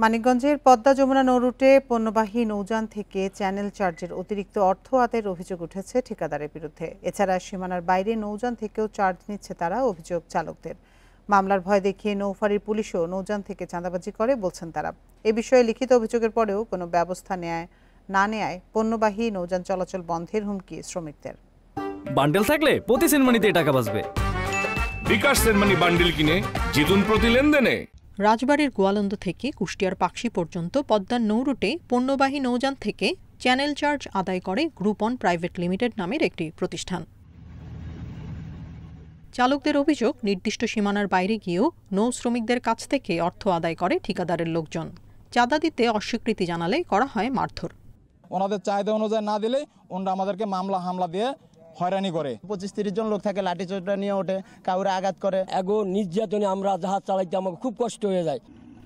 মানিকগঞ্জের পদ্মা যমুনা নৌরুটে পণ্যবাহী নৌযান থেকে চ্যানেল চার্জের অতিরিক্ত অর্থ আদায়ের অভিযোগ উঠেছে ঠিকাদারের বিরুদ্ধে। এছাড়া সীমানার বাইরে নৌযান থেকেও চার্জ নিচ্ছে তারা, অভিযোগ চালকদের। মামলার ভয় দেখিয়ে নৌফাঁড়ির পুলিশও নৌযান থেকে চাঁদাবাজি করে বলছেন তারা। এ বিষয়ে লিখিত অভিযোগের পরেও কোনো ব্যবস্থা না নেয় পণ্যবাহী নৌযান চলাচল বন্ধের হুমকি শ্রমিকদের। বান্ডেল থাকলে প্রতি সেনমানিতে টাকা বাঁচবে। বিকাশ সেনমানি বান্ডেল কিনে জিতুন প্রতি লেনদেনে। রাজবাড়ীর গোয়ালন্দ থেকে কুষ্টিয়ার পাকশি পর্যন্ত পদ্মার নৌরুটে পণ্যবাহী নৌযান থেকে চ্যানেল চার্জ আদায় করে গ্রুপ অন প্রাইভেট লিমিটেড নামের একটি প্রতিষ্ঠান। চালকদের অভিযোগ, নির্দিষ্ট সীমানার বাইরে গিয়েও নৌ শ্রমিকদের কাছ থেকে অর্থ আদায় করে ঠিকাদারের লোকজন। চাঁদা দিতে অস্বীকৃতি জানালে করা হয় মারধর। ওনাদের চাহিদা অনুযায়ী না দিলে ওনারা আমাদেরকে হামলা দিয়ে হয়রানি করে। 25-30 জন লোক থাকে, লাঠি চোটা নিয়ে ওঠে, কাউরে আঘাত করে। এগো নির্যাতনে আমরা জাহাজ চালাইতে আমাকে খুব কষ্ট হয়ে যায়।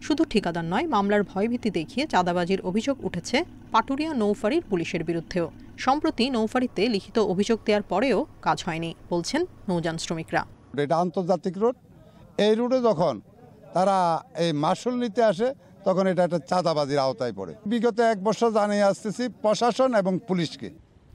শুধু ঠিকাদার নয়, মামলার ভয়ভীতি দেখিয়ে চাঁদাবাজির অভিযোগ উঠেছে পাটুরিয়া নৌফাঁড়ির পুলিশের বিরুদ্ধেও। সম্প্রতি নৌফাঁড়িতে লিখিত অভিযোগ দেওয়ার পরেও কাজ হয়নি বলছেন নৌযান শ্রমিকরা। এটা আন্তর্জাতিক রুট, এই রুটে যখন তারা এই মাসুল নিতে আসে তখন এটা একটা চাঁদাবাজির আওতায় পড়ে। বিগত 1 বছর জানিয়ে আসতেছি প্রশাসন এবং পুলিশকে।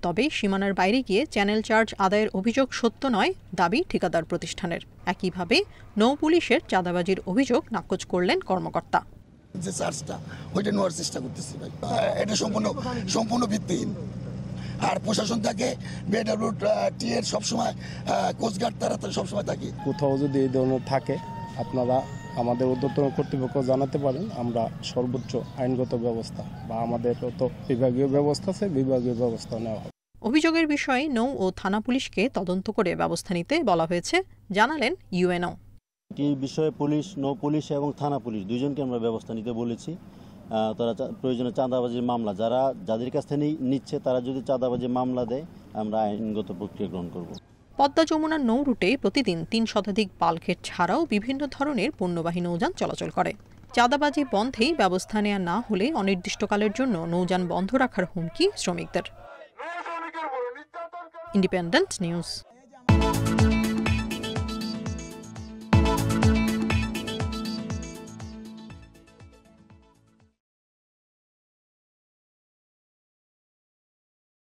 তবে সীমানার বাইরে গিয়ে চ্যানেল চার্জ আদায়ের অভিযোগ সত্য নয় দাবি ঠিকাদার প্রতিষ্ঠানের। একইভাবে নৌ পুলিশের চাঁদাবাজির অভিযোগ নাকচ করলেন কর্মকর্তা। যে চার্জটা ওইটা নেওয়ার চেষ্টা করতেছি ভাই, এটা সম্পূর্ণ ভিত্তিহীন। আর প্রশাসন থাকে BWT এর সবসময় কোস্টগার্ড তারা সবসময় থাকে। কোথাও যদি এই ধরনের থাকে আপনারা আমাদের ঊর্ধ্বতন কর্তৃপক্ষ জানাতে পারেন, আমরা সর্বোচ্চ আইনগত ব্যবস্থা বা আমাদের তো বিভাগীয় ব্যবস্থা আছে, বিভাগীয় ব্যবস্থা নেওয়া হবে। অভিযোগের বিষয়ে নৌ ও থানা পুলিশকে তদন্ত করে ব্যবস্থা নিতে বলা হয়েছে, জানালেন ইউএনও। এই বিষয়ে পুলিশ, নৌ পুলিশ এবং থানা পুলিশ দুইজনকে আমরা ব্যবস্থা নিতে বলেছি। তারা প্রয়োজনে চাঁদাবাজির মামলা যাদের কাছ থেকে নিচ্ছে তারা যদি চাঁদাবাজির মামলা দেয় আমরা আইনগত প্রক্রিয়া গ্রহণ করব। পদ্মা যমুনার নৌরুটে প্রতিদিন 3 শতাধিক বাল্কহেড ছাড়াও বিভিন্ন ধরনের পণ্যবাহী নৌযান চলাচল করে। চাঁদাবাজি বন্ধেই ব্যবস্থা নেওয়া না হলে অনির্দিষ্টকালের জন্য নৌযান বন্ধ রাখার হুমকি শ্রমিকদের। Independent news.